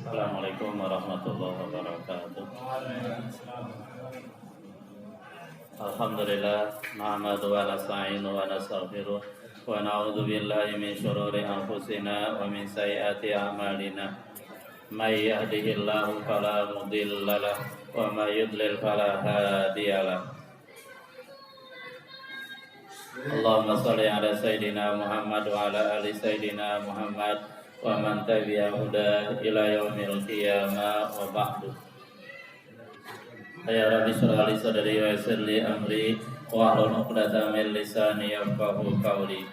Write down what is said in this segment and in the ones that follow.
Assalamualaikum warahmatullahi wabarakatuh. Alhamdulillah, nahmadu wa nasta'inu wa nastaghfiruh wa na'udzu billahi min shururi anfusina wa min sayyiati a'malina. May yahdihillahu fala mudilla lahu wa may yudlil fala hadiya lahu. Allahumma shalli ala sayidina Muhammad wa ala ali sayidina Muhammad wa man tabi'a huda ila yaumil qiyamah wa ba'du. Ya Rabbi sholli li sadri wa yassir li amri wa hlul 'uqdatam min lisani yafqahu qawli.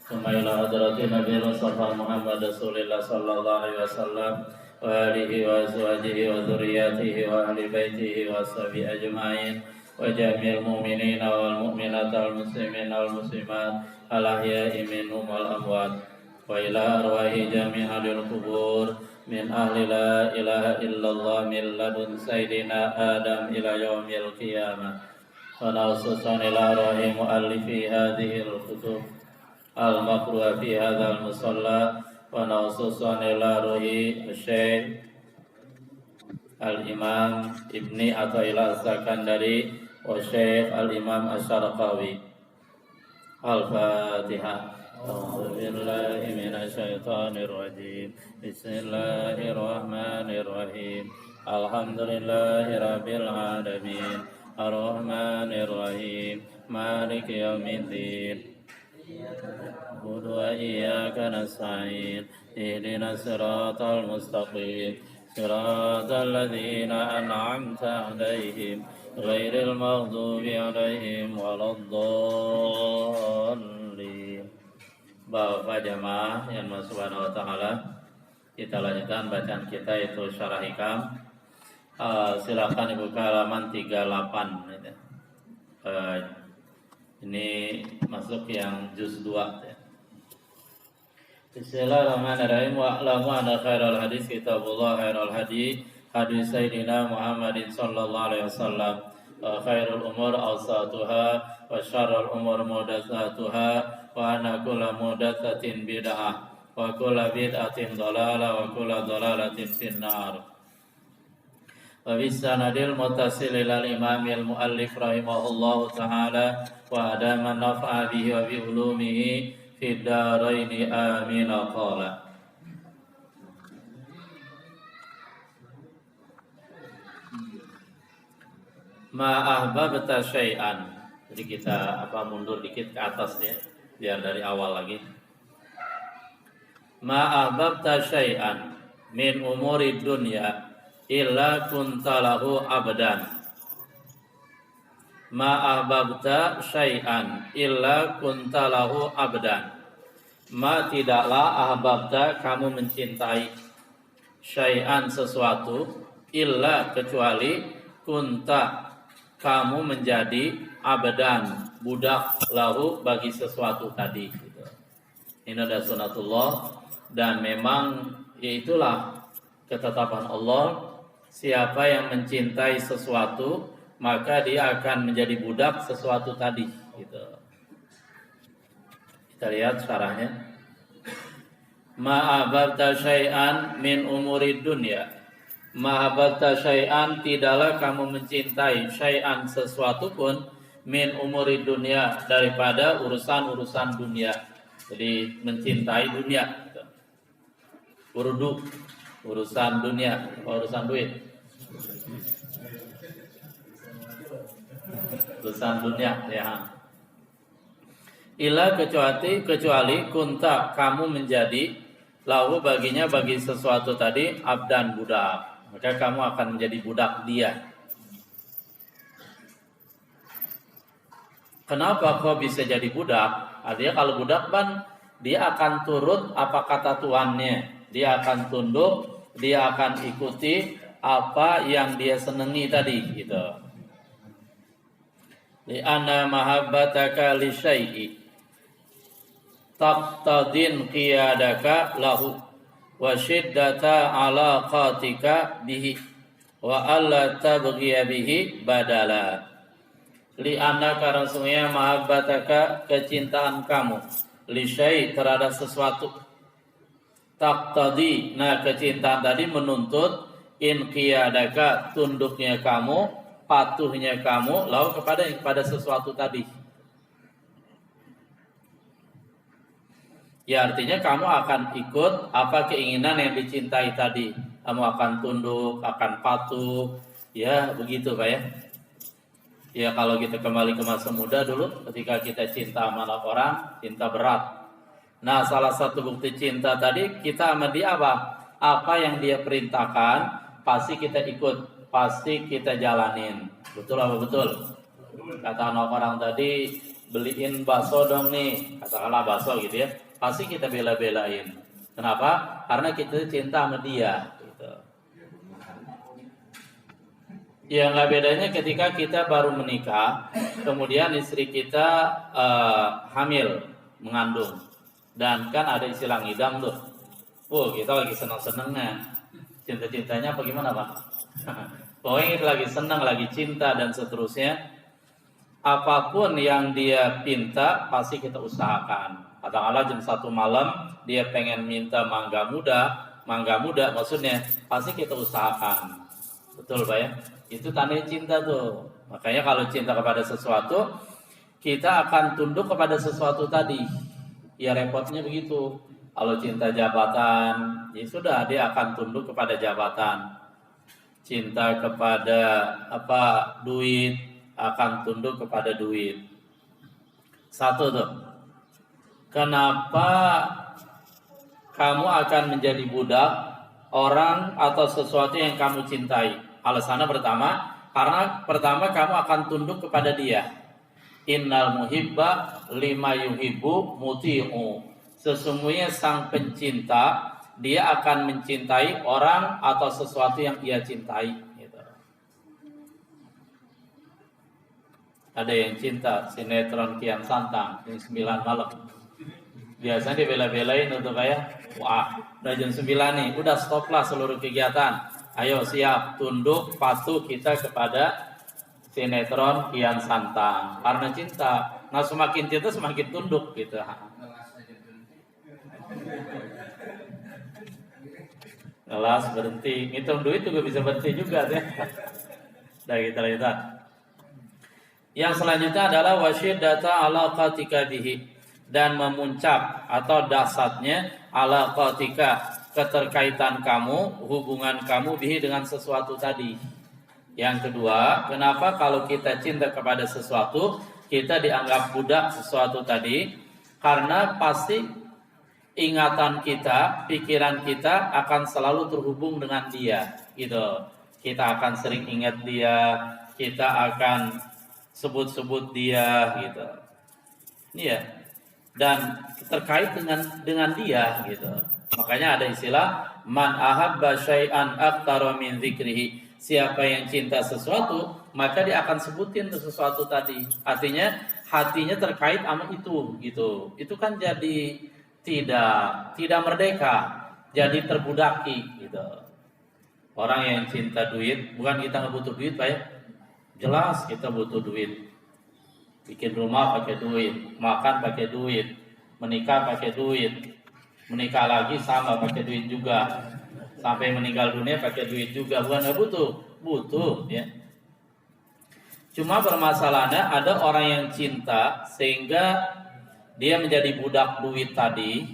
Tsumma ila hadratin Nabi Mustafa Muhammad Rasulillah sallallahu alaihi wasallam wa alihi wa azwajihi wa dzurriyyatihi wa ahli baitihi wa sahbihi ajma'in wa jami'il mu'minina wal mu'minat wal muslimina wal muslimat al ahya'i minhum wal amwat. Wa ila arwahi jami'il kubur min ahli la ilaha illallah min ladun sayyidina Adam ila yaumil qiyamah. Wa naususan ila arwahi muallifi hadhihi al-kutub al-maqru'a fi hadzal musalla wa naususan ila arwahi Syekh Al-Imam Ibni Athaillah As-Sakandari wa Syekh Al-Imam Asy-Syarqawi. Al-Fatihah. أعوذ بالله من الشيطان الرجيم بسم الله الرحمن الرحيم الحمد لله رب العالمين الرحمن الرحيم مالك يوم الدين نعبد وإياك نستعين اهدنا الصراط المستقيم صراط الذين أنعمت عليهم غير المغضوب عليهم ولا الضالين. Bapak jamaah yang Subhanahu wa taala, kita lanjutkan bacaan kita yaitu Syarah Hikam. Silakan dibuka halaman 38 ya. Ini masuk yang juz 2 ya. Bismillahirrahmanirrahim. Wa a'lamu anna khairal hadis kitabullah khairal hadi hadis Sayyidina Muhammadin sallallahu alaihi wasallam. Khairul umur awsatuha wa syarrul umur muhdatsatuha wa anna kulla muhdatsatin bid'ah wa kulla bid'atin dhalalah wa kulla dhalalatin finnar. Wa bisanadil muttasil ilal imamil muallif rahimahullahu ta'ala wa adama naf'a bihi wa bi ulumihi fid dharaini amin. Qala ma ahbabta syai'an. Jadi kita mundur dikit ke atas ya, biar dari awal lagi. Ma ahbabta syai'an min umuri dunya illa kunta lahu abdan. Ma ahbabta syai'an illa kunta lahu abdan. Ma tidaklah ahbabta kamu mencintai syai'an sesuatu illa kecuali kunta kamu menjadi abdan, budak lahu bagi sesuatu tadi gitu. Ini adalah sunatullah dan memang itulah ketetapan Allah, siapa yang mencintai sesuatu maka dia akan menjadi budak sesuatu tadi gitu. Kita lihat syarahnya. Ma'abadta syai'an min umuri dunya. Mahabbata syai'an tidaklah kamu mencintai syai'an sesuatu pun min umuri dunia daripada urusan-urusan dunia. Jadi mencintai dunia gitu. Urdu urusan dunia, urusan duit. Urusan dunia ya. Ila kecuali kunta kamu menjadi lahu baginya bagi sesuatu tadi abdan budak. Maka kamu akan menjadi budak dia. Kenapa kau bisa jadi budak? Artinya kalau budak kan dia akan turut apa kata tuannya. Dia akan tunduk, dia akan ikuti apa yang dia senangi tadi gitu. Li'anna mahabbataka li syai'i taqtadin qiyadaka lahu wa syiddata alaqatika bihi wa alla tabghiya bihi badala. Li'anna karena sungguhnya mahabbataka kecintaan kamu li syai' terhadap sesuatu Taqtadi. Nah, kecintaan tadi menuntut inqiyadaka, tunduknya kamu, patuhnya kamu, lalu kepada sesuatu tadi. Ya artinya kamu akan ikut apa keinginan yang dicintai tadi. Kamu akan tunduk, akan patuh, ya begitu Pak ya. Ya kalau kita kembali ke masa muda dulu, ketika kita cinta sama orang, cinta berat. Nah salah satu bukti cinta tadi, kita sama dia apa? Apa yang dia perintahkan, pasti kita ikut, pasti kita jalanin. Betul apa betul? Kata anak orang tadi, beliin bakso dong nih, katakanlah bakso gitu ya. Pasti kita bela-belain. Kenapa? Karena kita cinta sama dia. Gitu. Ya nggak bedanya ketika kita baru menikah, kemudian istri kita hamil, mengandung, dan kan ada istilah ngidam tuh. Kita lagi senang-senangnya, cinta-cintanya apa gimana Pak? Pokoknya kita lagi senang, lagi cinta dan seterusnya. Apapun yang dia pinta, pasti kita usahakan. Katakanlah jam 1 malam dia pengen minta mangga muda maksudnya pasti kita usahakan. Betul Pak ya? Itu tanda cinta tuh. Makanya kalau cinta kepada sesuatu, kita akan tunduk kepada sesuatu tadi. Ya repotnya begitu. Kalau cinta jabatan, ya sudah dia akan tunduk kepada jabatan. Cinta kepada duit, akan tunduk kepada duit. Satu tuh. Kenapa kamu akan menjadi budak orang atau sesuatu yang kamu cintai? Alasannya pertama, karena pertama kamu akan tunduk kepada dia. Innal muhibba lima yuhibbu muti'u. Sesungguhnya sang pencinta, dia akan mencintai orang atau sesuatu yang ia cintai. Gitu. Ada yang cinta sinetron Kian Santang jam 9 malam. Biasanya dibela-belain untuk kayak, udah jam 9 nih, udah stoplah seluruh kegiatan. Ayo siap, tunduk, patuh kita kepada sinetron Kian Santang. Karena cinta, nah semakin cinta semakin tunduk gitu. Ngelas berhenti, ngitung duit juga bisa berhenti juga ya. Nah kita lihat. Yang selanjutnya adalah wasyiddata alaqatika bihi, dan memuncak atau dasarnya alaqatika, keterkaitan kamu, hubungan kamu bihi dengan sesuatu tadi. Yang kedua, kenapa kalau kita cinta kepada sesuatu, kita dianggap budak sesuatu tadi? Karena pasti ingatan kita, pikiran kita akan selalu terhubung dengan dia, gitu. Kita akan sering ingat dia, kita akan sebut-sebut dia, gitu. Iya. Dan terkait dengan dia, gitu. Makanya ada istilah man ahabba syai'an aktsara min dzikrihi. Siapa yang cinta sesuatu, maka dia akan sebutin sesuatu tadi. Artinya hatinya terkait sama itu, gitu. Itu kan jadi tidak merdeka, jadi terbudaki, gitu. Orang yang cinta duit, bukan kita nggak butuh duit, Pak ya. Jelas kita butuh duit. Bikin rumah pakai duit, makan pakai duit, menikah pakai duit, menikah lagi sama pakai duit juga, sampai meninggal dunia pakai duit juga. Bukan nggak butuh ya. Cuma permasalahannya ada orang yang cinta sehingga dia menjadi budak duit tadi.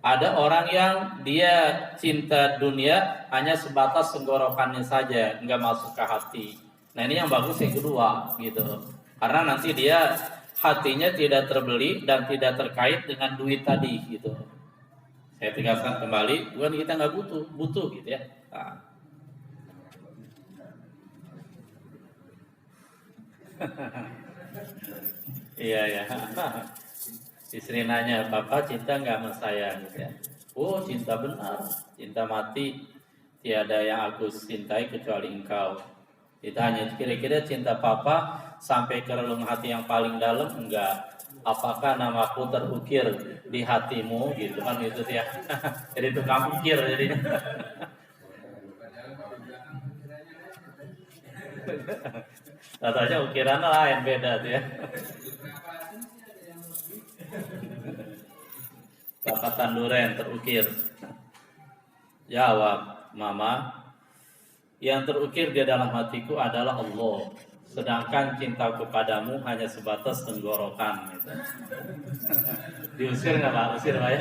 Ada orang yang dia cinta dunia hanya sebatas tenggorokannya saja, nggak masuk ke hati. Nah ini yang bagus yang kedua, gitu. Karena nanti dia hatinya tidak terbeli dan tidak terkait dengan duit tadi, gitu. Saya tegaskan kembali, bukan kita nggak butuh gitu ya. Nah. Iya ya. Istri nanya, Bapak cinta nggak sama saya? Gitu ya. Oh cinta benar, cinta mati. Tiada yang aku cintai kecuali engkau. Ditanya, kira-kira cinta Papa sampai ke relung hati yang paling dalam? Enggak. Apakah namaku terukir di hatimu? Gitu kan itu ya. Jadi tukang ukir jadi. Katanya ukiran lain beda tuh ya. Bapak tanduren terukir. Jawab, Mama, yang terukir di dalam hatiku adalah Allah. Sedangkan cintaku padamu hanya sebatas tenggorokan. Gitu. Diusir nggak Pak? Usir Pak ya?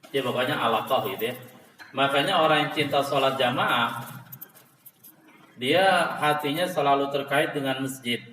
Ya pokoknya alaqah gitu ya. Makanya orang yang cinta sholat jamaah, dia hatinya selalu terkait dengan masjid.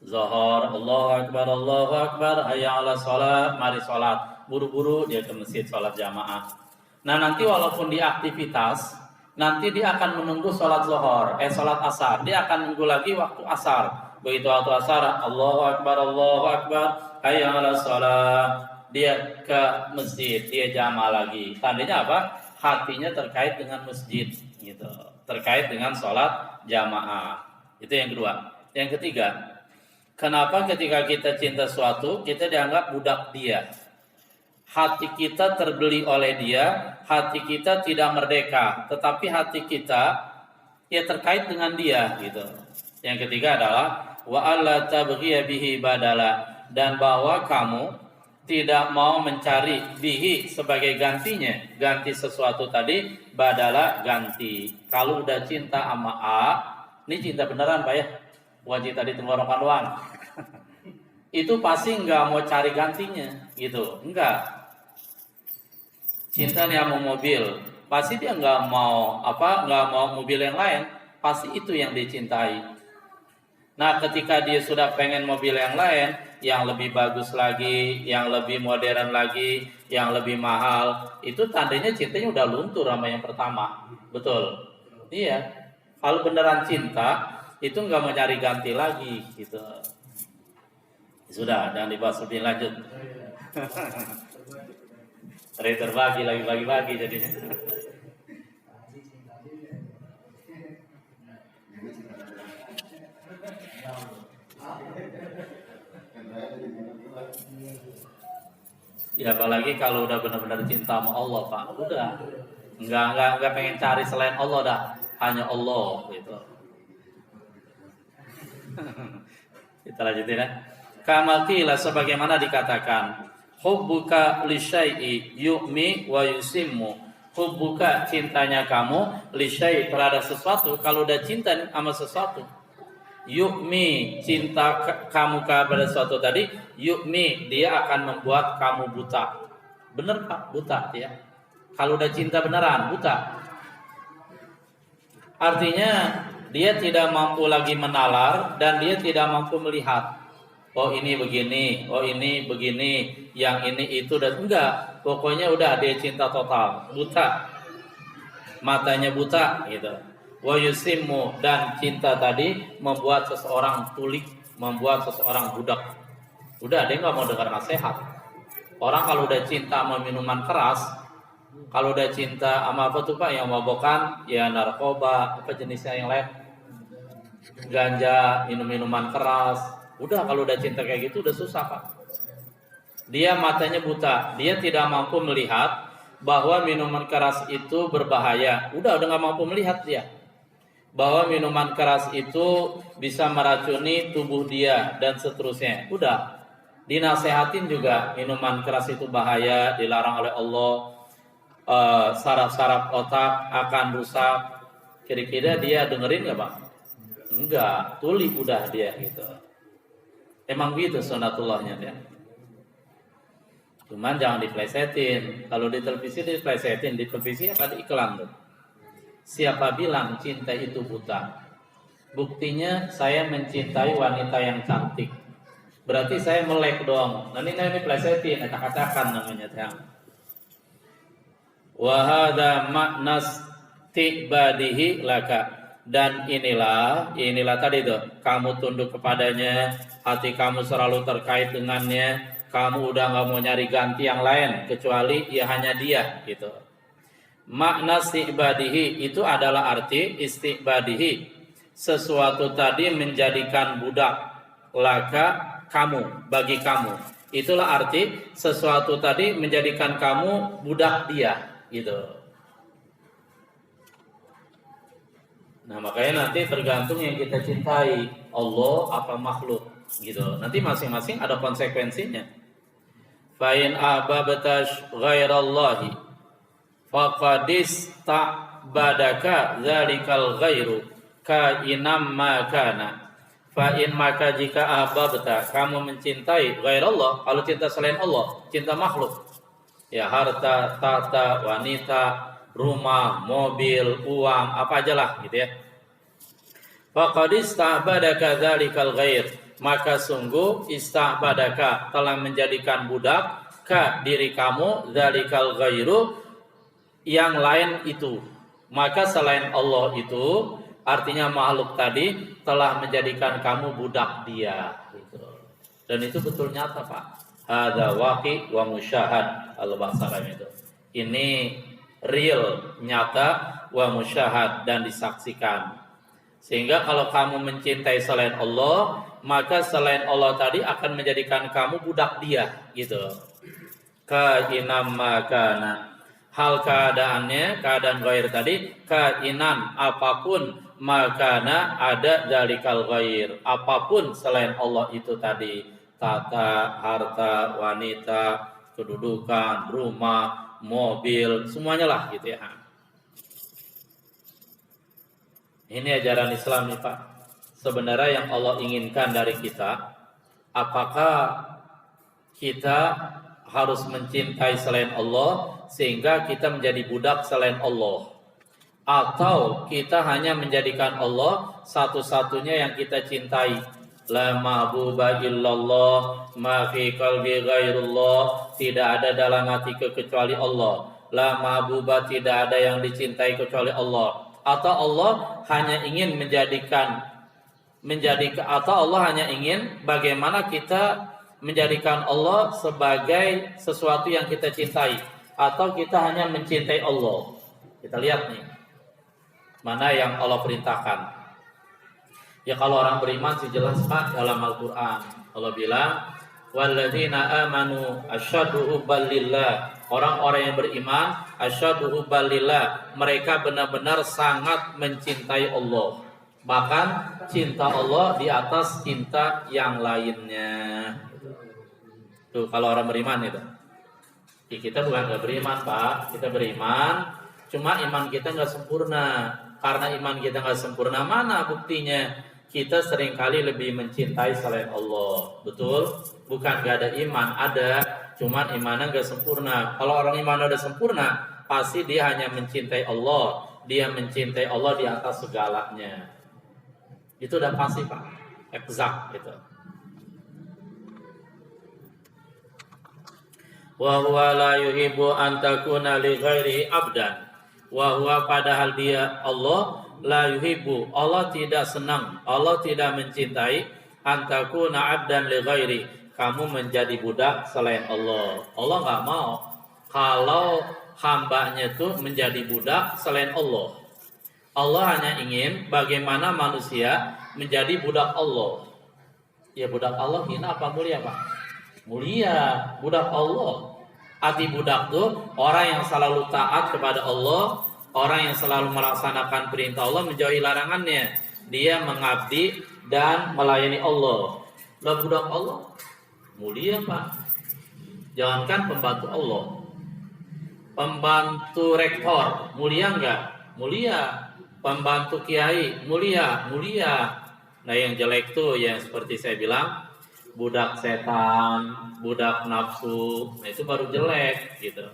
Zuhur, Allahu Akbar, hayya ala sholat, mari sholat. Buru-buru dia ke masjid sholat jamaah. Nah nanti walaupun dia aktivitas, nanti dia akan menunggu sholat zuhur, sholat asar. Dia akan menunggu lagi waktu asar. Begitu waktu asar, Allahu Akbar, hayya ala sholat. Dia ke masjid, dia jamaah lagi. Tandanya apa? Hatinya terkait dengan masjid, gitu. Terkait dengan sholat jamaah. Itu yang kedua. Yang ketiga, kenapa ketika kita cinta suatu, kita dianggap budak dia? Hati kita terbeli oleh dia, hati kita tidak merdeka, tetapi hati kita ya terkait dengan dia, gitu. Yang ketiga adalah wa alla tabghiya bihi badala, dan bahwa kamu tidak mau mencari bihi sebagai gantinya, ganti sesuatu tadi, badala ganti. Kalau udah cinta sama A, ini cinta beneran Pak ya, wajib tadi tenggorokan doang. Itu pasti nggak mau cari gantinya, gitu, enggak. Cinta nih sama mobil, pasti dia nggak mau mobil yang lain, pasti itu yang dicintai. Nah, ketika dia sudah pengen mobil yang lain, yang lebih bagus lagi, yang lebih modern lagi, yang lebih mahal, itu tandanya cintanya udah luntur sama yang pertama. Betul? Iya. Kalau beneran cinta, itu nggak mau cari ganti lagi, gitu. Sudah, jangan dibahas lebih lanjut. Terbagi lagi, bagi-bagi jadinya. Ya apalagi kalau udah benar-benar cinta sama Allah Pak, udah nggak pengen cari selain Allah dah, hanya Allah gitu. Kita lanjutin ya. Kama qila, sebagaimana dikatakan, hubbuka li syai'i yu'mi wa yusimmu. Hubbuka, cintanya kamu, li syai', terhadap sesuatu. Kalau udah cinta sama sesuatu, yu'mi, cinta kamu kepada sesuatu tadi, yu'mi, dia akan membuat kamu buta. Bener Pak, buta ya. Kalau udah cinta beneran, buta. Artinya dia tidak mampu lagi menalar dan dia tidak mampu melihat. Oh ini begini, oh ini begini, yang ini itu, dan enggak. Pokoknya udah dia cinta total, buta. Matanya buta gitu. Wa yusimmu, dan cinta tadi membuat seseorang tuli, membuat seseorang budak. Udah dia nggak mau dengar nasihat. Orang kalau udah cinta sama minuman keras, kalau udah cinta sama apa tuh Pak yang mabokan, ya narkoba, apa jenisnya yang lain, ganja, minuman keras. Udah kalau udah cinta kayak gitu udah susah Pak. Dia matanya buta, dia tidak mampu melihat bahwa minuman keras itu berbahaya. Udah nggak mampu melihat dia bahwa minuman keras itu bisa meracuni tubuh dia dan seterusnya. Udah dinasehatin juga minuman keras itu bahaya, dilarang oleh Allah, saraf-saraf otak akan rusak. Kira-kira dia dengerin nggak Pak? Enggak, tuli udah dia gitu. Emang gitu sunatullahnya ya. Cuman jangan diplesetin. Kalau di televisi diplesetin, di televisi apa di iklan tuh. Siapa bilang cinta itu buta? Buktinya saya mencintai wanita yang cantik. Berarti saya melek dong. Nanti plesetin, acak-acakan namanya ya. Wa hadza ma'nas tibadihi laka. Dan inilah tadi tuh, kamu tunduk kepadanya, hati kamu selalu terkait dengannya, kamu udah nggak mau nyari ganti yang lain kecuali ya hanya dia gitu. Makna istibadihi itu adalah arti istibadihi, sesuatu tadi menjadikan budak, laka kamu, bagi kamu. Itulah arti sesuatu tadi menjadikan kamu budak dia gitu. Nah makanya nanti tergantung yang kita cintai, Allah apa makhluk. gitu. Nanti masing-masing ada konsekuensinya. Fa in ahbabta ghairallahi faqadis ta'badaka dzalikal ghairu ka inam ma kana. Fa in maka jika ahbabta kamu mencintai ghairallah, kalau cinta selain Allah, cinta makhluk. Ya harta, tahta, wanita, rumah, mobil, uang, apa aja lah gitu ya. Faqad ista'badaka dzalikal ghair, maka sungguh ista'badaka telah menjadikan budak ka diri kamu dzalikal ghairu yang lain itu. Maka selain Allah itu artinya makhluk tadi telah menjadikan kamu budak dia gitu. Dan itu betul nyata, Pak. Hadza waqi wa musyahad al-bahasa itu. Ini real, nyata, wa musyahad dan disaksikan. Sehingga kalau kamu mencintai selain Allah, maka selain Allah tadi akan menjadikan kamu budak dia gitu. Kainam makana. Hal keadaannya, keadaan ghair tadi, kainan apapun makana ada dalikal ghair. Apapun selain Allah itu tadi. Tata, harta, wanita, kedudukan, rumah, mobil, semuanya lah gitu ya. Ini ajaran Islam nih Pak. Sebenarnya yang Allah inginkan dari kita, apakah kita harus mencintai selain Allah sehingga kita menjadi budak selain Allah, atau kita hanya menjadikan Allah satu-satunya yang kita cintai. La mahbuba illallah ma fi qalbi ghairullah, tidak ada dalam hatiku kecuali Allah. La mahbuba, tidak ada yang dicintai kecuali Allah. Atau Allah hanya ingin atau Allah hanya ingin bagaimana kita menjadikan Allah sebagai sesuatu yang kita cintai, atau kita hanya mencintai Allah. Kita lihat nih, mana yang Allah perintahkan. Ya kalau orang beriman sih jelas Pak, dalam Al-Quran Allah bilang walladzina amanu asyaddu hubban lillah, orang-orang yang beriman asyaddu hubban lillah, mereka benar-benar sangat mencintai Allah, bahkan cinta Allah di atas cinta yang lainnya. Tuh kalau orang beriman itu. Kita bukan gak beriman Pak, kita beriman, cuma iman kita gak sempurna. Karena iman kita gak sempurna, mana buktinya? Kita seringkali lebih mencintai selain Allah. Betul? Bukan gak ada iman, ada, cuman imannya gak sempurna. Kalau orang iman udah sempurna, pasti dia hanya mencintai Allah. Dia mencintai Allah di atas segalanya. Itu udah pasti Pak, exact gitu. Wa huwa la yuhibbu an takuna li ghairi abdan. Wa huwa, padahal dia Allah, la yuhibbu, Allah tidak senang, Allah tidak mencintai an takuna abdan li ghairi, kamu menjadi budak selain Allah. Allah enggak mau kalau hambanya itu menjadi budak selain Allah. Allah hanya ingin bagaimana manusia menjadi budak Allah. Ya budak Allah hina apa mulia Pak? Mulia, budak Allah. Arti budak itu orang yang selalu taat kepada Allah, orang yang selalu melaksanakan perintah Allah, menjauhi larangannya. Dia mengabdi dan melayani Allah. Lah budak Allah mulia Pak. Jangankan pembantu Allah, pembantu rektor mulia enggak? Mulia. Pembantu kiai mulia. Nah yang jelek tuh yang seperti saya bilang, budak setan, budak nafsu, nah itu baru jelek gitu.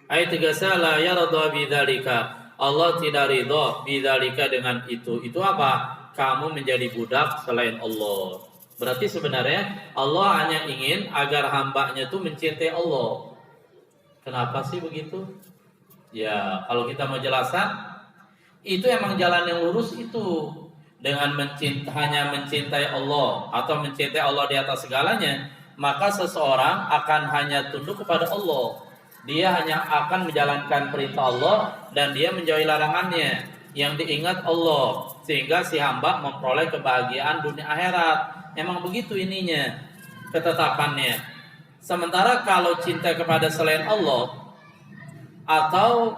Ayat 3 la yarda bidzalika, Allah tidak ridha bidzalika dengan itu. Itu apa? Kamu menjadi budak selain Allah. Berarti sebenarnya Allah hanya ingin agar hambanya itu mencintai Allah. Kenapa sih begitu? Ya kalau kita mau jelasan, itu emang jalan yang lurus itu. Dengan hanya mencintai Allah atau mencintai Allah di atas segalanya, maka seseorang akan hanya tunduk kepada Allah. Dia hanya akan menjalankan perintah Allah dan dia menjauhi larangannya. Yang diingat Allah, sehingga si hamba memperoleh kebahagiaan dunia akhirat. Emang begitu ininya, ketetapannya. Sementara kalau cinta kepada selain Allah, atau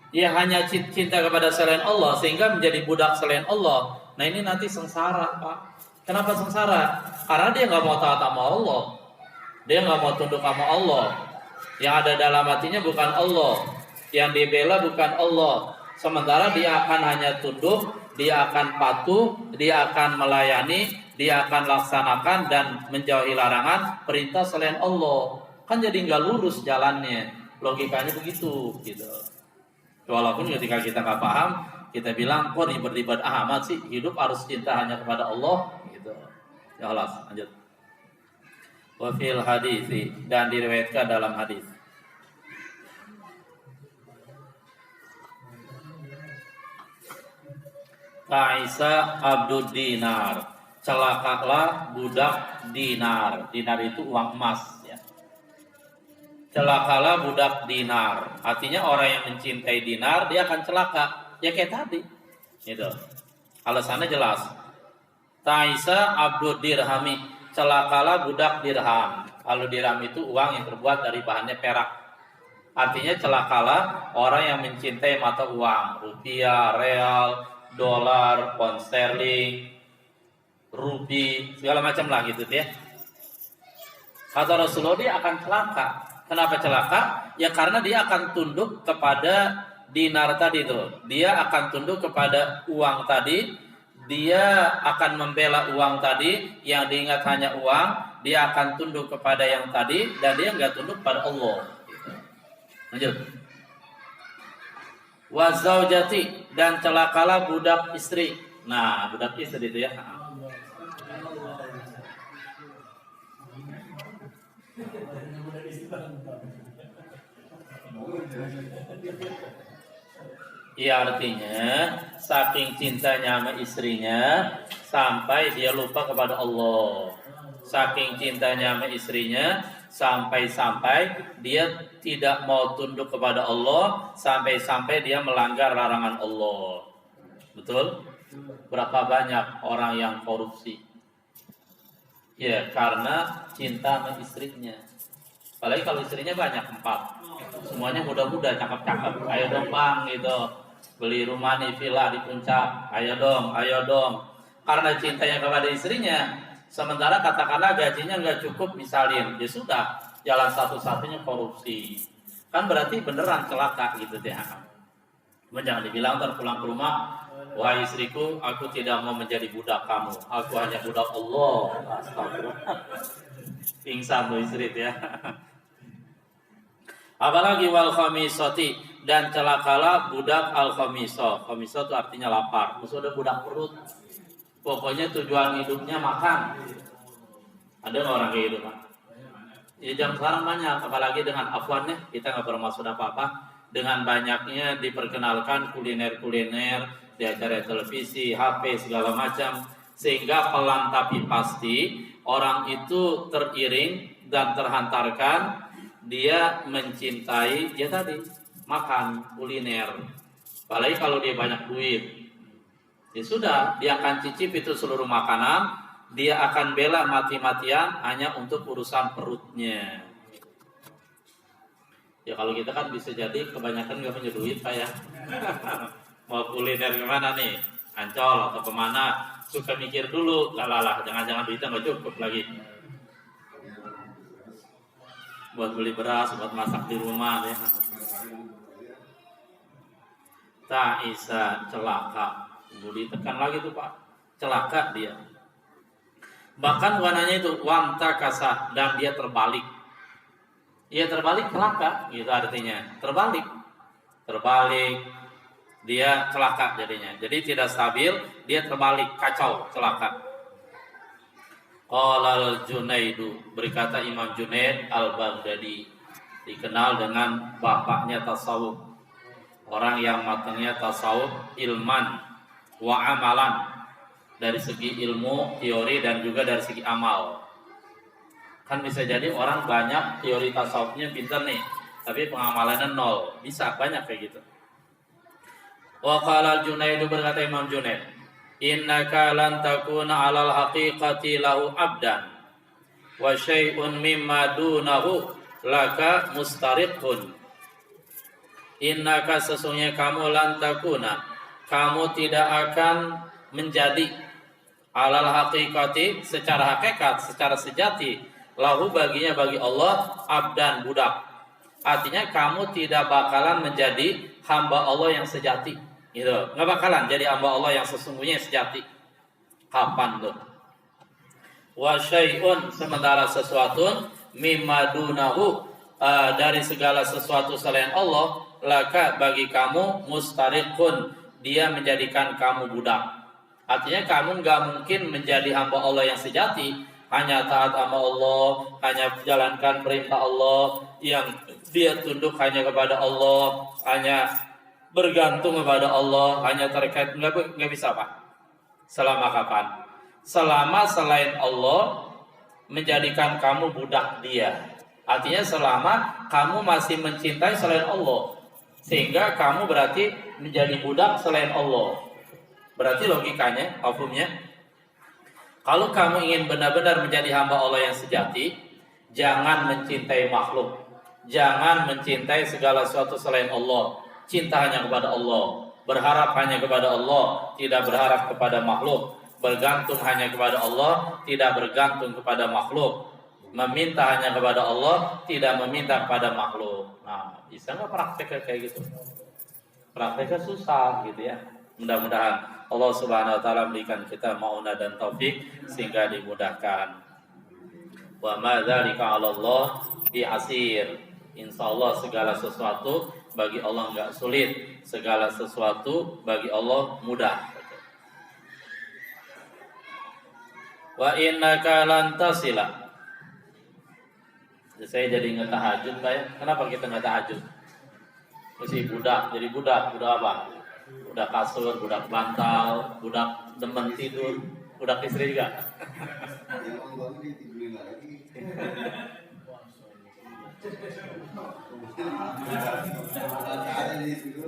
ya hanya cinta kepada selain Allah sehingga menjadi budak selain Allah, nah ini nanti sengsara Pak. Kenapa sengsara? Karena dia nggak mau taat sama Allah. Dia nggak mau tunduk sama Allah. Yang ada dalam hatinya bukan Allah. Yang dibela bukan Allah. Sementara dia akan hanya tunduk, dia akan patuh, dia akan melayani, dia akan laksanakan dan menjauhi larangan perintah selain Allah. Kan jadi nggak lurus jalannya. Logikanya begitu, gitu. Walaupun ketika kita nggak paham, kita bilang, kok ribet-ribet amat sih, hidup harus cinta hanya kepada Allah, gitu. Ya Allah, lanjut. Wa fil hadits, dan diriwayatkan dalam hadis. Ta'isa abdud dinar, celakalah budak dinar. Dinar itu uang emas, ya. Celakalah budak dinar. Artinya orang yang mencintai dinar dia akan celaka. Ya kayak tadi. Gitu. Alasannya jelas. Ta'isa abdud dirhami, celakalah budak dirham. Kalau dirham itu uang yang terbuat dari bahannya perak. Artinya celakalah orang yang mencintai mata uang, rupiah, real, dolar, pound sterling, rubi, segala macam lah gitu ya. Kata Rasulullah dia akan celaka. Kenapa celaka? Ya karena dia akan tunduk kepada dinar tadi itu. Dia akan tunduk kepada uang tadi. Dia akan membela uang tadi. Yang diingat hanya uang. Dia akan tunduk kepada yang tadi. Dan dia nggak tunduk pada Allah. Lanjut. Wa zaujati, dan celakalah budak istri. Nah, budak istri itu ya. Iya, artinya saking cintanya sama istrinya sampai dia lupa kepada Allah. Saking cintanya sama istrinya sampai dia tidak mau tunduk kepada Allah, sampai dia melanggar larangan Allah. Betul? Berapa banyak orang yang korupsi? Ya, karena cinta sama istrinya. Apalagi kalau istrinya banyak, 4. Semuanya muda-muda, cakep-cakep. Ayo dong bang, gitu. Beli rumah nih, villa di puncak. Ayo dong. Karena cintanya kepada istrinya. Sementara katakanlah gajinya nggak cukup misalin, ya sudah, jalan satu-satunya korupsi. Kan berarti beneran celaka gitu ya. Jangan dibilang ntar pulang ke rumah, wahai istriku, aku tidak mau menjadi budak kamu, aku hanya budak Allah. Astagfirullah. Pingsan tuh istri ya. Apalagi wal khamisati, dan celakalah budak al khamisah. Khamisah itu artinya lapar. Maksudnya budak perut. Pokoknya tujuan hidupnya makan. Ada nggak orang kayak gitu, Pak? Ya jam sekarang banyak, apalagi dengan afwannya kita nggak bermaksud apa-apa. Dengan banyaknya diperkenalkan kuliner-kuliner di acara televisi, HP segala macam, sehingga pelan tapi pasti orang itu teriring dan terhantarkan dia mencintai ya tadi makan kuliner. Apalagi kalau dia banyak duit. Ya sudah, dia akan cicip itu seluruh makanan, dia akan bela mati-matian hanya untuk urusan perutnya. Ya kalau kita kan bisa jadi kebanyakan nggak punya duit Pak ya. Mau kuliner kemana nih? Ancol atau kemana? Suka mikir dulu, lah, jangan-jangan duitnya nggak cukup lagi. Buat beli beras, buat masak di rumah ya. Ta'isa, celaka. Budi tekan lagi tuh Pak, celaka dia. Bahkan warnanya itu wanta kasah, dan dia terbalik. Dia terbalik celaka, gitu artinya. Terbalik, dia celaka jadinya. Jadi tidak stabil, dia terbalik, kacau, celaka. Qala al-Junaidu, berkata Imam Junaid al-Baghdadi, dikenal dengan bapaknya tasawuf, orang yang matangnya tasawuf ilman wa amalan, dari segi ilmu, teori, dan juga dari segi amal. Kan bisa jadi orang banyak teori tasawufnya pintar nih, tapi pengamalannya nol. Bisa, banyak kayak gitu. Wa qala al-Junaid, berkata Imam Junaid, innaka lan takuna 'alal haqiqati lahu abdan wa syai'un mimma dunahu laka mustariqun. Innaka, sesungguhnya kamu, lan takuna, kamu tidak akan menjadi Alal haqiqati, secara hakikat, secara sejati, lahu bagi Allah abdan, budak. Artinya kamu tidak bakalan menjadi hamba Allah yang sejati, gitu. Nggak bakalan jadi hamba Allah yang sesungguhnya sejati. Kapan tuh? Wa syai'un, sementara sesuatu mimma dunahu, dari segala sesuatu selain Allah, laka bagi kamu mustariqun, dia menjadikan kamu budak. Artinya kamu nggak mungkin menjadi hamba Allah yang sejati, hanya taat sama Allah, hanya jalankan perintah Allah, yang dia tunduk hanya kepada Allah, hanya bergantung kepada Allah, hanya terkait, nggak bisa Pak. Selama kapan? Selama selain Allah menjadikan kamu budak dia. Artinya selama kamu masih mencintai selain Allah, sehingga kamu berarti menjadi budak selain Allah. Berarti logikanya, hukumnya, kalau kamu ingin benar-benar menjadi hamba Allah yang sejati, jangan mencintai makhluk, jangan mencintai segala sesuatu selain Allah. Cinta hanya kepada Allah, berharap hanya kepada Allah, tidak berharap kepada makhluk, bergantung hanya kepada Allah, tidak bergantung kepada makhluk, meminta hanya kepada Allah, tidak meminta kepada makhluk. Nah, bisa nggak prakteknya kayak gitu? Prakteknya susah gitu ya. Mudah-mudahan Allah Subhanahu wa taala berikan kita maunah dan taufik sehingga dimudahkan. Wa ma dzalika 'ala Allah bi'asir. Insyaallah segala sesuatu bagi Allah enggak sulit, segala sesuatu bagi Allah mudah. Wa innaka lan tasila. Saya jadi nggak tahajud, Pak ya. Kenapa kita nggak tahajud? Mesti budak, jadi budak apa? Budak kasur, budak bantal, budak demen tidur, budak istri juga.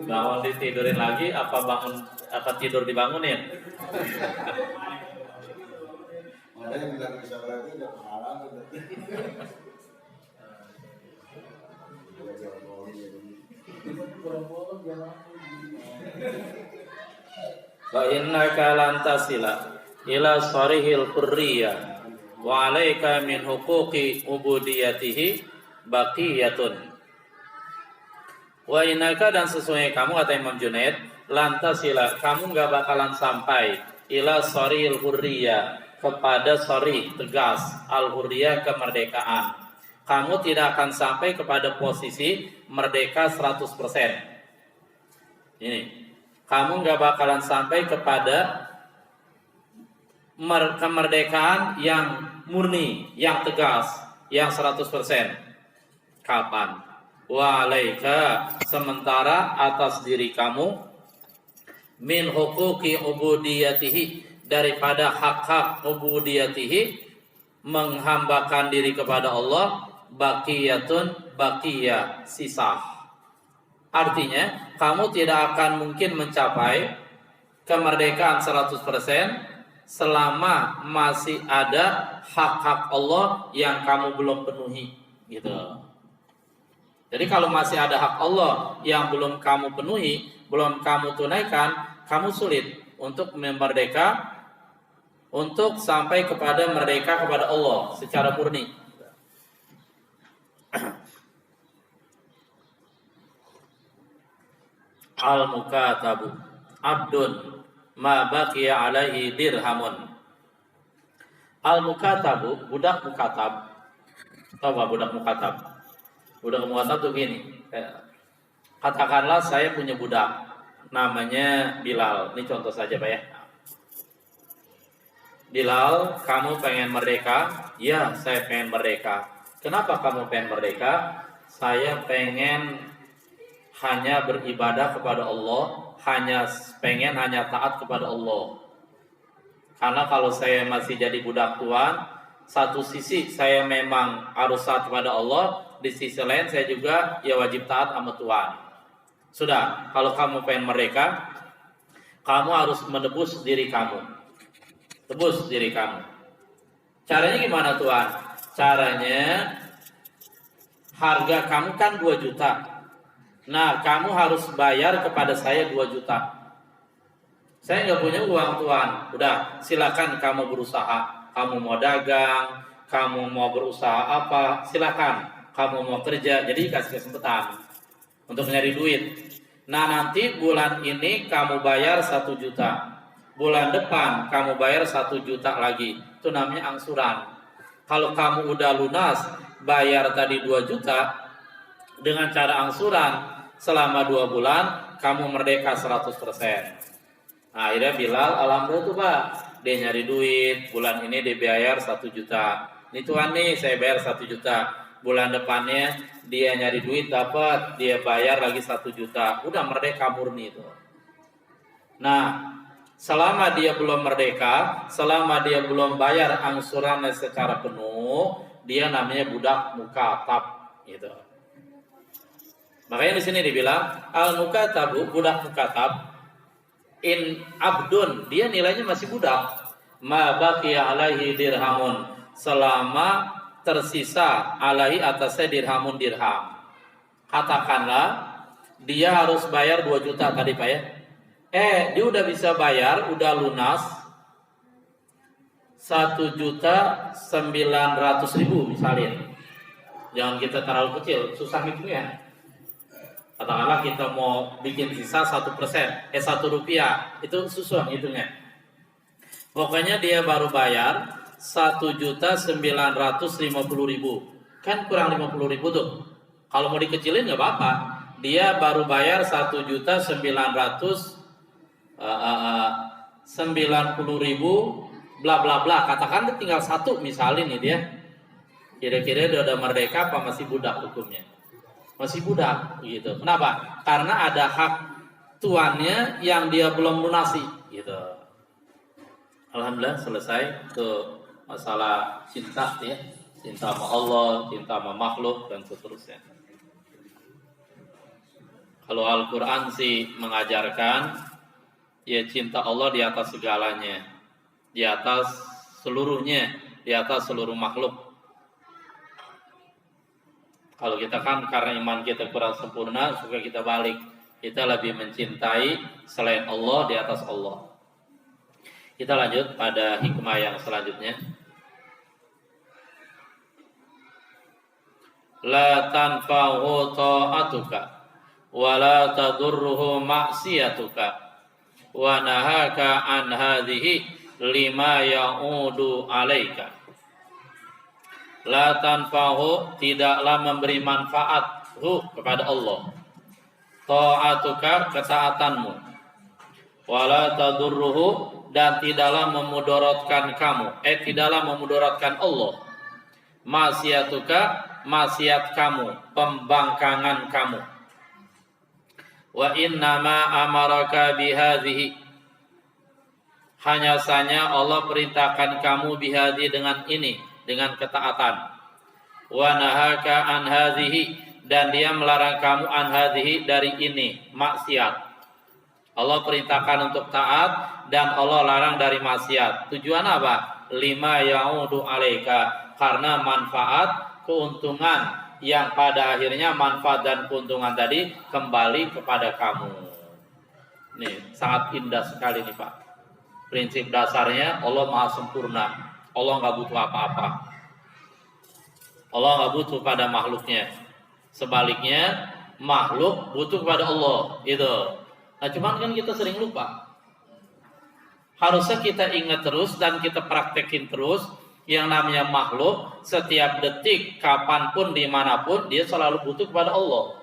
Bangun ditidurin lagi, apa tidur dibangunin? Wa innaka lan tasila ila sarihil hurriyah wa 'alaika min huquqi ubudiyatihi baqiyatun. Wa innaka, dan sesungguhnya kamu, kata Imam Junaid, lan tasila, kamu enggak bakalan sampai ila sarihil hurriyah, kepada sarih, tegas, al hurriyah, kemerdekaan. Kamu tidak akan sampai kepada posisi merdeka 100%. Ini, kamu nggak bakalan sampai kepada kemerdekaan yang murni, yang tegas, yang 100%. Kapan? Wa alaika, sementara atas diri kamu, min huquqi ubudiyatihi, daripada hak-hak ubudiyatihi, menghambakan diri kepada Allah, baqiyatun, baqiyah, sisa. Artinya, kamu tidak akan mungkin mencapai kemerdekaan 100% selama masih ada hak-hak Allah yang kamu belum penuhi, gitu. Jadi kalau masih ada hak Allah yang belum kamu penuhi, belum kamu tunaikan, kamu sulit untuk memerdeka, untuk sampai kepada merdeka kepada Allah secara murni. Al-mukatabu abdun ma baqiya alaihi dirhamun. Al-mukatabu, budak mukatab. Tahu apa budak mukatab? Budak mukatab tuh gini. Katakanlah saya punya budak, namanya Bilal. Ini contoh saja Pak ya. Bilal, kamu pengen merdeka? Ya, saya pengen merdeka. Kenapa kamu pengen merdeka? Saya pengen hanya beribadah kepada Allah, hanya taat kepada Allah. Karena kalau saya masih jadi budak Tuhan, satu sisi saya memang harus taat kepada Allah, di sisi lain saya juga ya wajib taat sama Tuhan. Sudah, kalau kamu pengen merdeka, kamu harus menebus diri kamu. Tebus diri kamu. Caranya gimana Tuhan? Caranya, harga kamu kan 2 juta. Nah, kamu harus bayar kepada saya 2 juta. Saya nggak punya uang tuan. Udah, silakan kamu berusaha. Kamu mau dagang, kamu mau berusaha apa, silakan. Kamu mau kerja, jadi kasih kesempatan untuk nyari duit. Nah nanti bulan ini kamu bayar 1 juta. Bulan depan kamu bayar 1 juta lagi. Itu namanya angsuran. Kalau kamu udah lunas bayar tadi 2 juta dengan cara angsuran selama 2 bulan, kamu merdeka 100%. Nah, akhirnya Bilal, alhamdulillah tuh Pak, dia nyari duit, bulan ini dia bayar 1 juta. Ini tuan nih, saya bayar 1 juta. Bulan depannya dia nyari duit dapat, dia bayar lagi 1 juta. Udah merdeka murni itu. Nah, selama dia belum merdeka, selama dia belum bayar angsurannya secara penuh, dia namanya budak mukatab gitu. Makanya di sini dibilang al-mukatabu, budak mukatab, in abdun, dia nilainya masih budak. Ma baqiya alaihi dirhamun, selama tersisa alaihi atasnya dirhamun dirham. Katakanlah dia harus bayar 2 juta tadi Pak ya. Dia udah bisa bayar, udah lunas 1.900.000 misalnya. Jangan kita terlalu kecil, susah hitungnya. Katakanlah kita mau bikin sisa 1%, 1 rupiah, itu susah hitungnya. Pokoknya dia baru bayar 1.950.000, kan kurang 50.000 tuh. Kalau mau dikecilin nggak apa-apa. Dia baru bayar 1.990.000, bla bla bla. Katakan dia tinggal 1 misalnya nih dia. Kira-kira dia udah merdeka apa masih budak hukumnya? Masih budak gitu. Kenapa? Karena ada hak tuannya yang dia belum lunasi gitu. Alhamdulillah selesai tuh masalah cinta ya. Cinta sama Allah, cinta sama makhluk dan seterusnya. Kalau Al-Qur'an sih mengajarkan ya cinta Allah di atas segalanya. Di atas seluruhnya, di atas seluruh makhluk. Kalau kita kan karena iman kita kurang sempurna, suka kita balik. Kita lebih mencintai selain Allah di atas Allah. Kita lanjut pada hikmah yang selanjutnya. La tanfa'u ta'atuka wa la tadurruhu ma'siyatuka wa nahaka an hadhihi lima ya'udu alaika. La tanfa'u, tidaklah memberi manfaat kepada Allah. Ta'atuka, ketaatanmu. Wala tadurruhu, dan tidaklah memudaratkan kamu. Tidaklah memudaratkan Allah. Maksiatuka, maksiat kamu, pembangkangan kamu. Wa innama amaraka bihadhihi, hanya saja Allah perintahkan kamu bihadhi dengan ini, dengan ketaatan. Wa nahaka an hadhihi, dan dia melarang kamu an hadhihi, dari ini, maksiat. Allah perintahkan untuk taat dan Allah larang dari maksiat. Tujuan apa? Lima ya'udu alaika, karena manfaat, keuntungan yang pada akhirnya manfaat dan keuntungan tadi kembali kepada kamu. Nih, sangat indah sekali nih Pak. Prinsip dasarnya Allah Maha Sempurna. Allah nggak butuh apa-apa. Allah nggak butuh pada makhluknya. Sebaliknya, makhluk butuh kepada Allah. Gitu. Nah, cuman kan kita sering lupa. Harusnya kita ingat terus dan kita praktekin terus. Yang namanya makhluk, setiap detik, kapanpun, dimanapun, dia selalu butuh kepada Allah.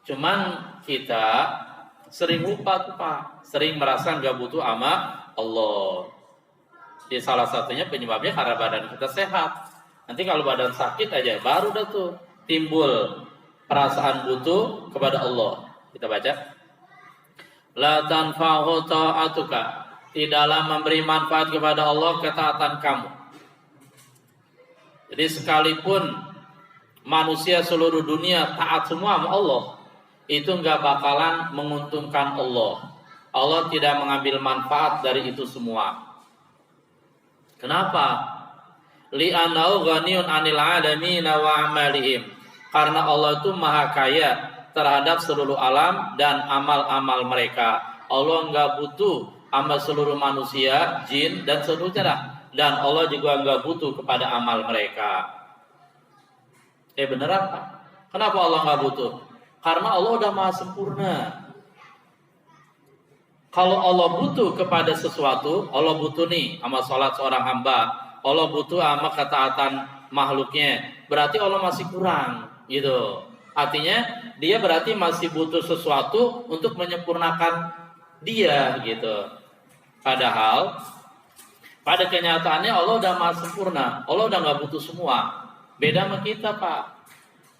Cuman kita sering lupa tuh Pak. Sering merasa nggak butuh sama Allah. Di salah satunya penyebabnya karena badan kita sehat. Nanti kalau badan sakit aja baru dah tuh timbul perasaan butuh kepada Allah. Kita baca. La tanfa'u ta'atuka, tidaklah memberi manfaat kepada Allah ketaatan kamu. Jadi sekalipun manusia seluruh dunia taat semua sama Allah, itu enggak bakalan menguntungkan Allah. Allah tidak mengambil manfaat dari itu semua. Kenapa? Li'annahu ghaniyun 'anil 'alamin wa 'amalihim. Karena Allah itu maha kaya terhadap seluruh alam dan amal-amal mereka. Allah enggak butuh sama seluruh manusia, jin dan seterusnya. Dan Allah juga nggak butuh kepada amal mereka. Beneran Pak? Kenapa Allah nggak butuh? Karena Allah udah maha sempurna. Kalau Allah butuh kepada sesuatu, Allah butuh nih sama sholat seorang hamba, Allah butuh sama ketaatan makhluknya, berarti Allah masih kurang, gitu. Artinya dia berarti masih butuh sesuatu untuk menyempurnakan dia, gitu. Padahal pada kenyataannya Allah udah maha sempurna, Allah udah nggak butuh semua. Beda sama kita Pak,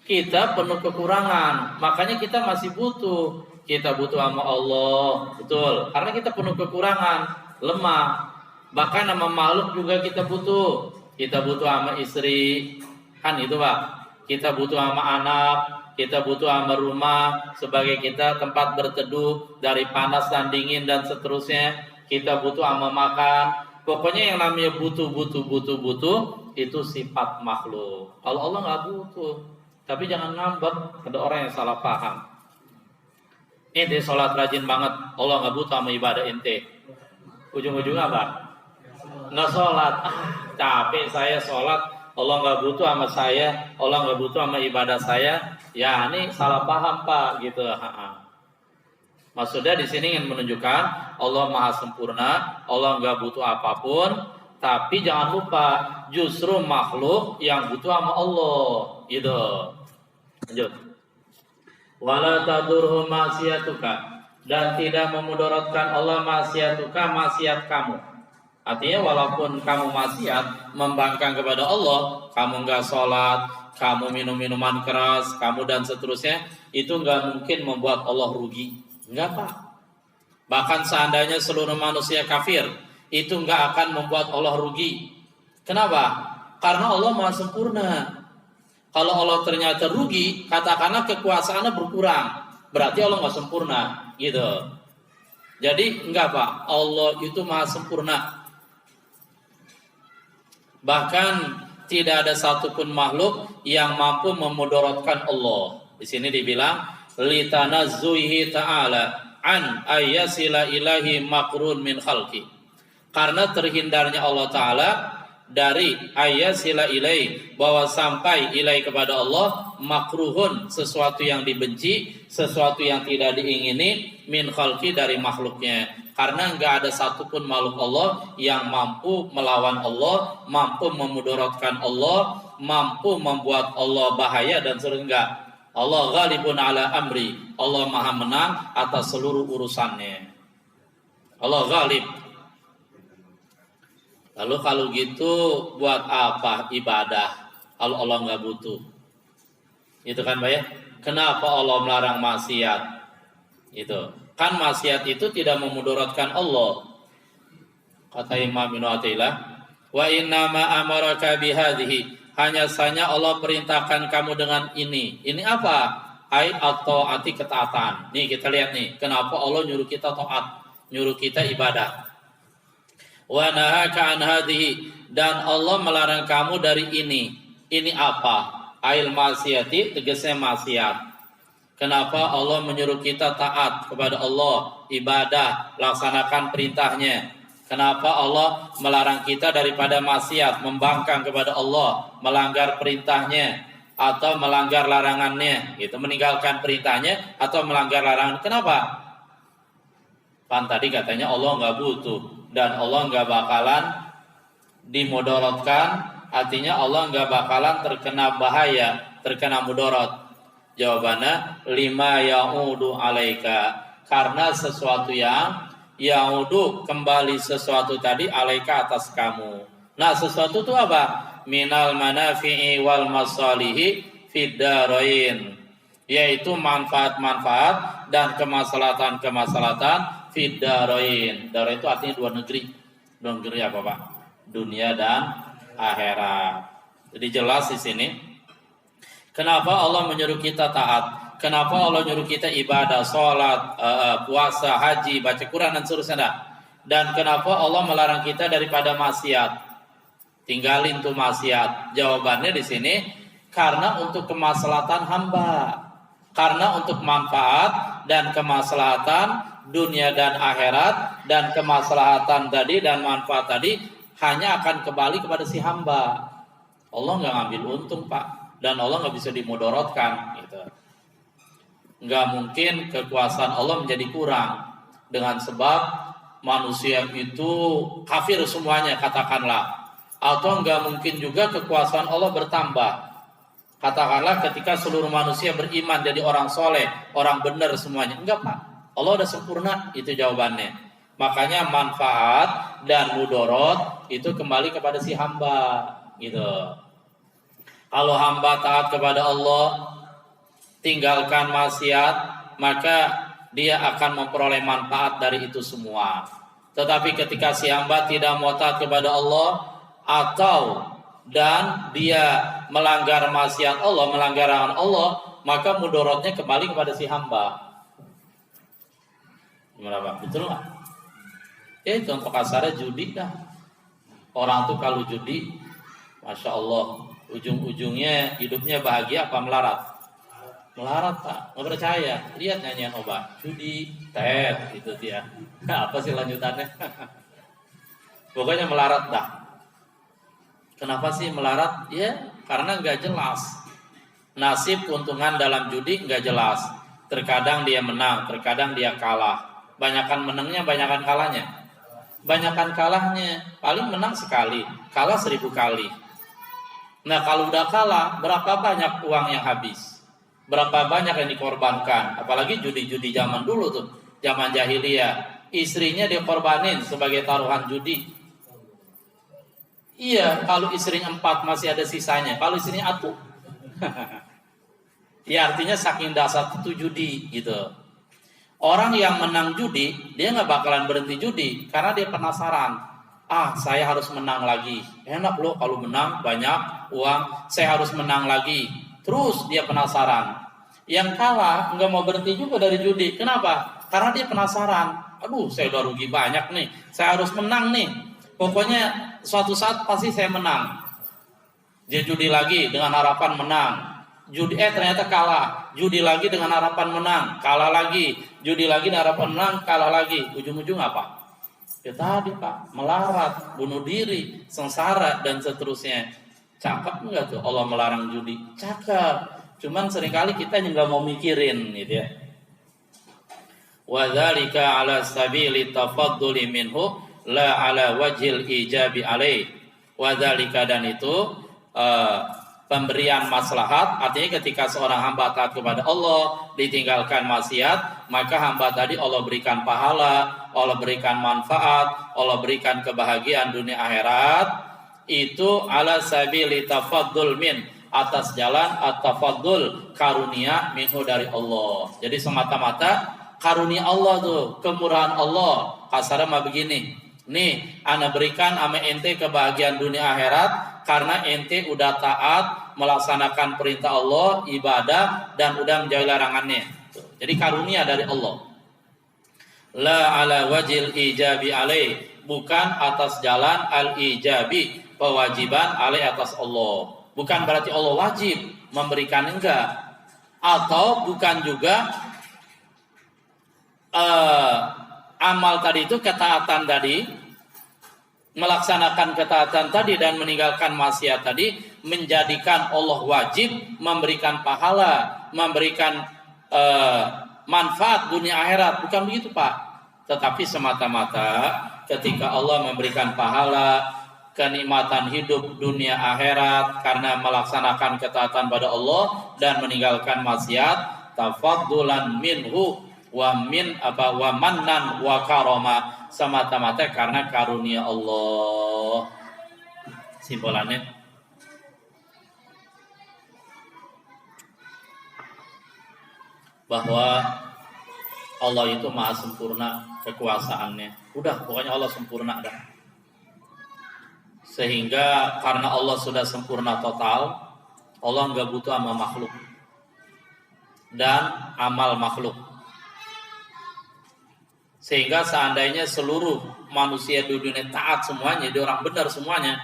kita penuh kekurangan, makanya kita masih butuh. Kita butuh sama Allah, betul. Karena kita penuh kekurangan, lemah. Bahkan sama makhluk juga kita butuh. Kita butuh sama istri, kan itu Pak. Kita butuh sama anak, kita butuh sama rumah sebagai kita tempat berteduh dari panas dan dingin dan seterusnya. Kita butuh sama makan. Pokoknya yang namanya butuh itu sifat makhluk. Kalau Allah nggak butuh. Tapi jangan ngambek, ada orang yang salah paham. Ente sholat rajin banget, Allah nggak butuh sama ibadah ente. Ujung-ujungnya apa? Nggak sholat. Capek saya sholat, Allah nggak butuh sama saya, Allah nggak butuh sama ibadah saya. Ya ini salah paham Pak, gitu. Maksudnya di sini ingin menunjukkan Allah maha sempurna, Allah nggak butuh apapun. Tapi jangan lupa, justru makhluk yang butuh sama Allah, gitu. Lanjut. Wala tadurhu maksiatuka, dan tidak memudaratkan Allah maksiatuka, maksiat kamu. Artinya walaupun kamu maksiat membangkang kepada Allah, kamu enggak sholat, kamu minum minuman keras, kamu dan seterusnya, itu enggak mungkin membuat Allah rugi. Enggak Pak. Bahkan seandainya seluruh manusia kafir, itu enggak akan membuat Allah rugi. Kenapa? Karena Allah maha sempurna. Kalau Allah ternyata rugi, katakanlah kekuasaannya berkurang, berarti Allah nggak sempurna, gitu. Jadi enggak Pak, Allah itu maha sempurna. Bahkan tidak ada satupun makhluk yang mampu memudaratkan Allah. Di sini dibilang litanazzuhi ta'ala an ayyasila ilahi makrun min khalqi. Karena terhindarnya Allah Ta'ala dari ayyasila ilai, bahwa sampai ilai kepada Allah makruhun, sesuatu yang dibenci, sesuatu yang tidak diingini, min khalqi, dari makhluknya. Karena enggak ada satupun makhluk Allah yang mampu melawan Allah, mampu memudaratkan Allah, mampu membuat Allah bahaya dan seterusnya. Allah ghalibun ala amri, Allah maha menang atas seluruh urusannya. Allah ghalib. Lalu kalau gitu buat apa ibadah kalau Allah nggak butuh? Itu kan Pak ya? Kenapa Allah melarang maksiat? Itu kan maksiat itu tidak memudaratkan Allah. Kata Imam Ibnu Athaillah, wa inna ma amaraka bihadhihi, hanya saja Allah perintahkan kamu dengan ini. Ini apa? Ai atau ati ketaatan. Nih kita lihat nih, kenapa Allah nyuruh kita taat, nyuruh kita ibadah. Wa nahaka an hadhihi, dan Allah melarang kamu dari ini. Ini apa? Ail maksiati, tegasnya maksiat. Kenapa Allah menyuruh kita taat kepada Allah, ibadah, laksanakan perintahnya? Kenapa Allah melarang kita daripada maksiat, membangkang kepada Allah, melanggar perintahnya atau melanggar larangannya, gitu, meninggalkan perintahnya atau melanggar larangan? Kenapa? Kan tadi katanya Allah nggak butuh dan Allah nggak bakalan dimudaratkan, artinya Allah nggak bakalan terkena bahaya, terkena mudarat. Jawabannya lima yaudu alaika, karena sesuatu yang yaudu kembali sesuatu tadi alaika atas kamu. Nah sesuatu itu apa? Minal manafi'i wal masalihi fid darain, yaitu manfaat-manfaat dan kemaslahatan-kemaslahatan fid darain. Darain itu artinya dua negeri. Dua negeri apa Pak? Dunia dan akhirat. Jadi jelas di sini kenapa Allah menyuruh kita taat, kenapa Allah menyuruh kita ibadah, sholat, puasa, haji, baca Quran dan seterusnya. Dan kenapa Allah melarang kita daripada maksiat, tinggalin tuh maksiat. Jawabannya di sini karena untuk kemaslahatan hamba, karena untuk manfaat dan kemaslahatan dunia dan akhirat, dan kemaslahatan tadi dan manfaat tadi hanya akan kembali kepada si hamba. Allah nggak ngambil untung Pak, dan Allah nggak bisa dimudorotkan gitu. Nggak mungkin kekuasaan Allah menjadi kurang dengan sebab manusia itu kafir semuanya katakanlah, atau nggak mungkin juga kekuasaan Allah bertambah. Katakanlah ketika seluruh manusia beriman jadi orang soleh, orang benar semuanya. Enggak Pak, Allah udah sempurna, itu jawabannya. Makanya manfaat dan mudorot itu kembali kepada si hamba gitu. Kalau hamba taat kepada Allah, tinggalkan maksiat, maka dia akan memperoleh manfaat dari itu semua. Tetapi ketika si hamba tidak mau taat kepada Allah, atau dan dia melanggar maksiat Allah, melanggar larangan Allah, maka mudorotnya kembali kepada si hamba. Gimana Pak? Betul nggak? Contoh kasarnya judi dah. Orang tuh kalau judi, Masya Allah, ujung-ujungnya hidupnya bahagia apa melarat? Melarat Pak, nggak percaya. Lihat nyanyian obat, judi, gitu dia. Apa sih lanjutannya? Pokoknya melarat dah. Kenapa sih melarat? Ya, karena nggak jelas. Nasib keuntungan dalam judi nggak jelas. Terkadang dia menang, terkadang dia kalah. Banyakan menangnya, banyakan kalahnya. Banyakan kalahnya, paling menang sekali, kalah 1000 kali. Nah kalau udah kalah, berapa banyak uang yang habis? Berapa banyak yang dikorbankan? Apalagi judi-judi zaman dulu tuh, zaman jahiliyah. Istrinya dikorbanin sebagai taruhan judi. Iya, kalau istrinya 4 masih ada sisanya. Kalau istrinya 1, ya artinya saking dasar itu judi gitu. Orang yang menang judi, dia nggak bakalan berhenti judi karena dia penasaran. Saya harus menang lagi. Enak loh kalau menang banyak uang. Saya harus menang lagi. Terus dia penasaran. Yang kalah nggak mau berhenti juga dari judi. Kenapa? Karena dia penasaran. Aduh, saya udah rugi banyak nih. Saya harus menang nih. Pokoknya suatu saat pasti saya menang. Dia judi lagi dengan harapan menang. Ternyata kalah. Judi lagi dengan harapan menang, kalah lagi. Judi lagi dengan harapan menang, kalah lagi. Ujung-ujung apa? Ya tadi Pak, melarat, bunuh diri, sengsara dan seterusnya. Cakep enggak tuh Allah melarang judi? Cakep. Cuman seringkali kita juga mau mikirin gitu ya. Wa dzalika 'ala sabili tafadduli minhu la 'ala wajhil ijabi alaih. Wa dzalika, dan itu pemberian maslahat, artinya ketika seorang hamba taat kepada Allah, ditinggalkan maksiat, maka hamba tadi Allah berikan pahala, Allah berikan manfaat, Allah berikan kebahagiaan dunia akhirat. Itu 'ala sabili tafaddul min, atas jalan at-tafaddul, karunia minhu dari Allah. Jadi semata-mata karunia Allah tuh, kemurahan Allah. Kasarnya mah begini, nih ana berikan ame ente kebahagiaan dunia akhirat karena ente udah taat melaksanakan perintah Allah, ibadah, dan udah menjauhi larangannya. Jadi karunia dari Allah. La ala wajil ijabi alaih, bukan atas jalan al-ijabi, kewajiban alaih atas Allah. Bukan berarti Allah wajib memberikan, enggak. Atau bukan juga amal tadi itu, ketaatan tadi, melaksanakan ketaatan tadi dan meninggalkan maksiat tadi menjadikan Allah wajib memberikan pahala, memberikan manfaat dunia akhirat. Bukan begitu Pak. Tetapi semata-mata ketika Allah memberikan pahala, kenikmatan hidup dunia akhirat karena melaksanakan ketaatan pada Allah dan meninggalkan maksiat, tafaddulan minhu wa mannan wa karama, semata-mata karena karunia Allah. Simpulannya, bahwa Allah itu maha sempurna kekuasaannya. Udah, pokoknya Allah sempurna dah. Sehingga karena Allah sudah sempurna total, Allah nggak butuh sama makhluk dan amal makhluk. Sehingga seandainya seluruh manusia di dunia taat semuanya, jadi orang benar semuanya,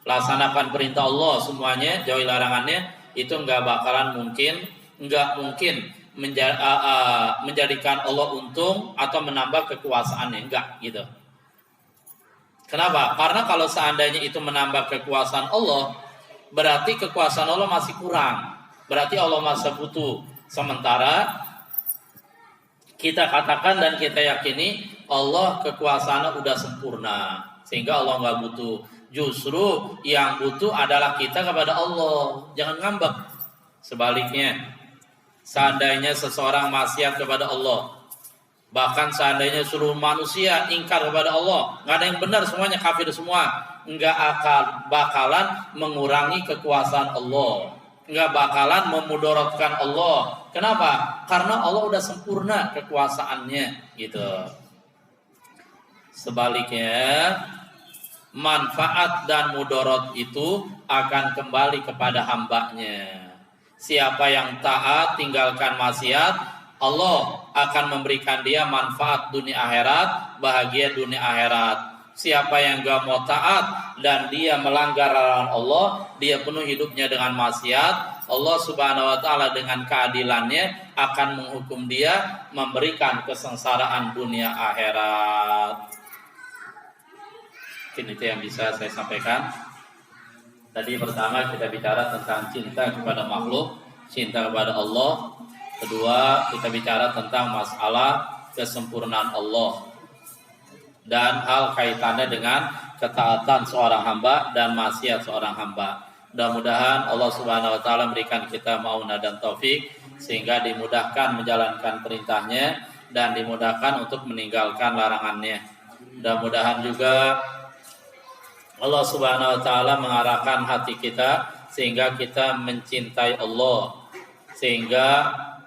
laksanakan perintah Allah semuanya, jauhi larangannya, itu nggak bakalan mungkin, nggak mungkin menjadikan Allah untung atau menambah kekuasaannya, enggak gitu. Kenapa? Karena kalau seandainya itu menambah kekuasaan Allah, berarti kekuasaan Allah masih kurang. Berarti Allah masih butuh. Sementara kita katakan dan kita yakini Allah kekuasaannya udah sempurna, sehingga Allah nggak butuh. Justru yang butuh adalah kita kepada Allah. Jangan ngambek. Sebaliknya, seandainya seseorang maksiat kepada Allah, bahkan seandainya seluruh manusia ingkar kepada Allah, nggak ada yang benar, semuanya kafir semua, nggak akan bakalan mengurangi kekuasaan Allah, nggak bakalan memudaratkan Allah. Kenapa? Karena Allah udah sempurna kekuasaannya, gitu. Sebaliknya, manfaat dan mudarat itu akan kembali kepada hambanya. Siapa yang taat tinggalkan maksiat, Allah akan memberikan dia manfaat dunia akhirat, bahagia dunia akhirat. Siapa yang gak mau taat dan dia melanggar larangan Allah, dia penuh hidupnya dengan maksiat, Allah Subhanahu wa taala dengan keadilannya akan menghukum dia, memberikan kesengsaraan dunia akhirat. Mungkin itu yang bisa saya sampaikan. Tadi pertama kita bicara tentang cinta kepada makhluk, cinta kepada Allah. Kedua, kita bicara tentang masalah kesempurnaan Allah dan hal kaitannya dengan ketaatan seorang hamba dan maksiat seorang hamba. Mudah-mudahan Allah Subhanahu wa taala memberikan kita maunah dan taufik sehingga dimudahkan menjalankan perintahnya dan dimudahkan untuk meninggalkan larangannya. Mudah-mudahan juga Allah Subhanahu wa taala mengarahkan hati kita sehingga kita mencintai Allah, sehingga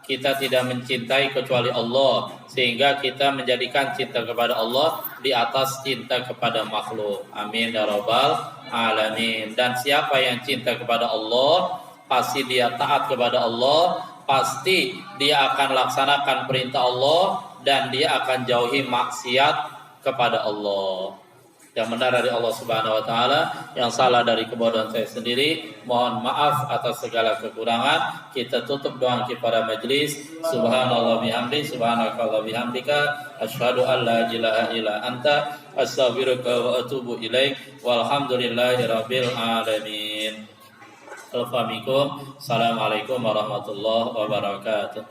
kita tidak mencintai kecuali Allah, sehingga kita menjadikan cinta kepada Allah di atas cinta kepada makhluk. Amin ya rabbal alamin. Dan siapa yang cinta kepada Allah, pasti dia taat kepada Allah, pasti dia akan laksanakan perintah Allah dan dia akan jauhi maksiat kepada Allah. Yang benar dari Allah Subhanahu wa taala, yang salah dari kebodohan saya sendiri, mohon maaf atas segala kekurangan. Kita tutup doa kepada majelis. Subhanallah bihamdi, subhanakallah bihamdika, asyhadu an la ilaha illa anta, astaghfiruka wa atubu ilaik. Walhamdulillahirabbil alamin. Assalamualaikum warahmatullahi wabarakatuh.